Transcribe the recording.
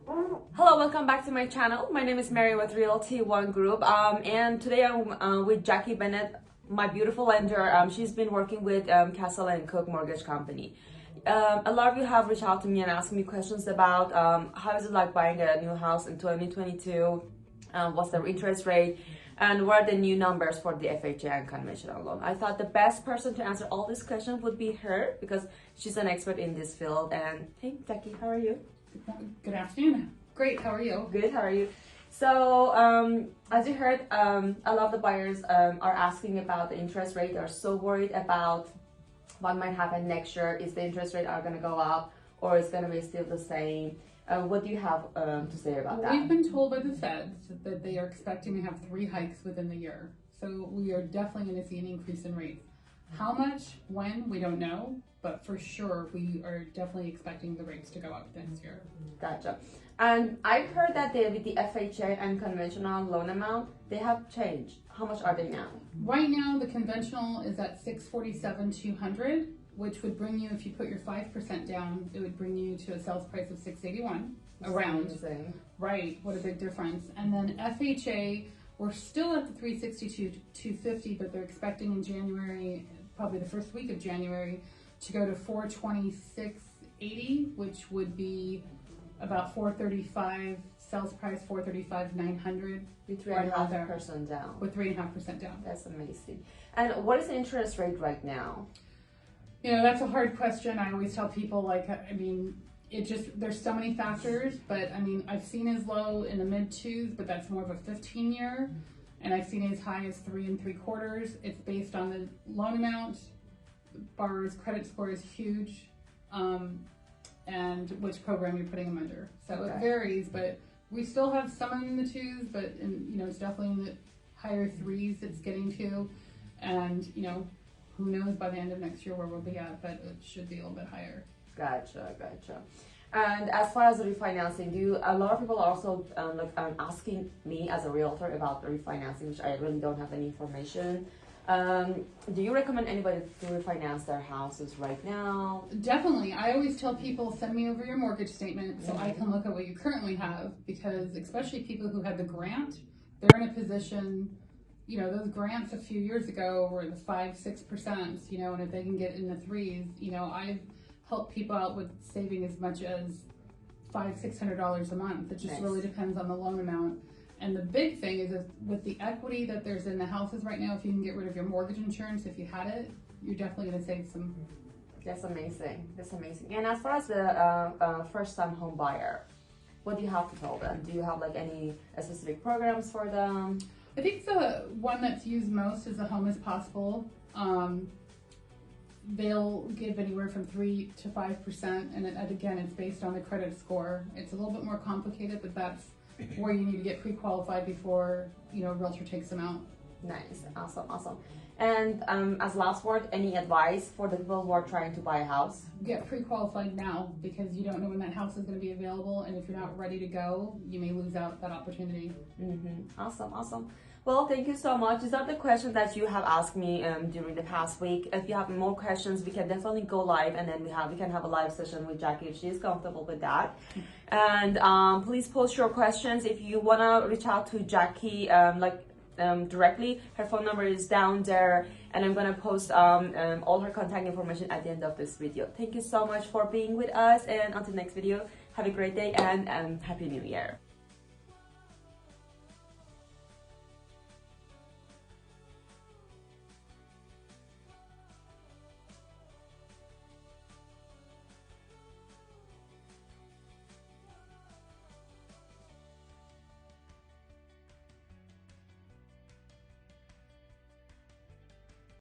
Hello, welcome back to my channel. My name is Mary with Realty One Group, and today I'm with Jackie Bennett, my beautiful lender. She's been working with Castle and Cooke Mortgage Company. A lot of you have reached out to me and asked me questions about how is it like buying a new house in 2022, what's the interest rate, and what are the new numbers for the FHA and conventional loan. I thought the best person to answer all these questions would be her because she's an expert in this field. And hey, Jackie, how are you? Good afternoon. Great. How are you? Good. How are you? So, as you heard, a lot of the buyers are asking about the interest rate. They're so worried about what might happen next year. Is the interest rate are going to go up, or is going to be still the same? What do you have to say about that? We've been told by the Feds that they are expecting to have 3 hikes within the year. So we are definitely going to see an increase in rates. How much, when, we don't know, but for sure we are definitely expecting the rates to go up next year. Gotcha. And I've heard that with the FHA and conventional loan amount, they have changed. How much are they now? Right now, the conventional is at $647,200, which would bring you, if you put your 5% down, it would bring you to a sales price of $681 around. Amazing. Right, what a big difference. And then FHA, we're still at the $362,250, but they're expecting in January, probably the first week of January, to go to $426,80, which would be about $435 sales price, $435,900 With 3.5% down. with 3.5% down. That's amazing. And what is the interest rate right now? You know, that's a hard question. I always tell people, like, I mean, it just, there's so many factors, but I mean, I've seen as low in the mid 2s, but that's more of a 15-year, and I've seen as high as 3 3/4. It's based on the loan amount, borrower's credit score is huge, and which program you're putting them under. So okay. It varies, but we still have some in the 2s, but you know, it's definitely in the higher 3s it's getting to, and you know, who knows by the end of next year where we'll be at, but it should be a little bit higher. Gotcha. And as far as refinancing, a lot of people are also asking me as a realtor about refinancing, which I really don't have any information. Do you recommend anybody to refinance their houses right now? Definitely. I always tell people, send me over your mortgage statement so I can look at what you currently have, because especially people who had the grant, they're in a position, you know, those grants a few years ago were the 5-6%, you know, and if they can get in the 3s, you know, I've helped people out with saving as much as $500-600 a month. It just nice. Really depends on the loan amount. And the big thing is with the equity that there's in the houses right now, if you can get rid of your mortgage insurance, if you had it, you're definitely going to save some. That's amazing. That's amazing. And as far as the first-time home buyer, what do you have to tell them? Do you have like any specific programs for them? I think the one that's used most is the Home is Possible. They'll give anywhere from 3 to 5%, and again, it's based on the credit score. It's a little bit more complicated, but that's where you need to get pre-qualified before, you know, a realtor takes them out. Nice. Awesome. And as last word, any advice for the people who are trying to buy a house? Get pre-qualified now, because you don't know when that house is going to be available, and if you're not ready to go, you may lose out that opportunity. Awesome. Well, thank you so much. These are the questions that you have asked me during the past week. If you have more questions, we can definitely go live, and then we can have a live session with Jackie if she's comfortable with that. And please post your questions. If you want to reach out to Jackie directly, her phone number is down there, and I'm going to post all her contact information at the end of this video. Thank you so much for being with us, and until next video, have a great day and Happy New Year.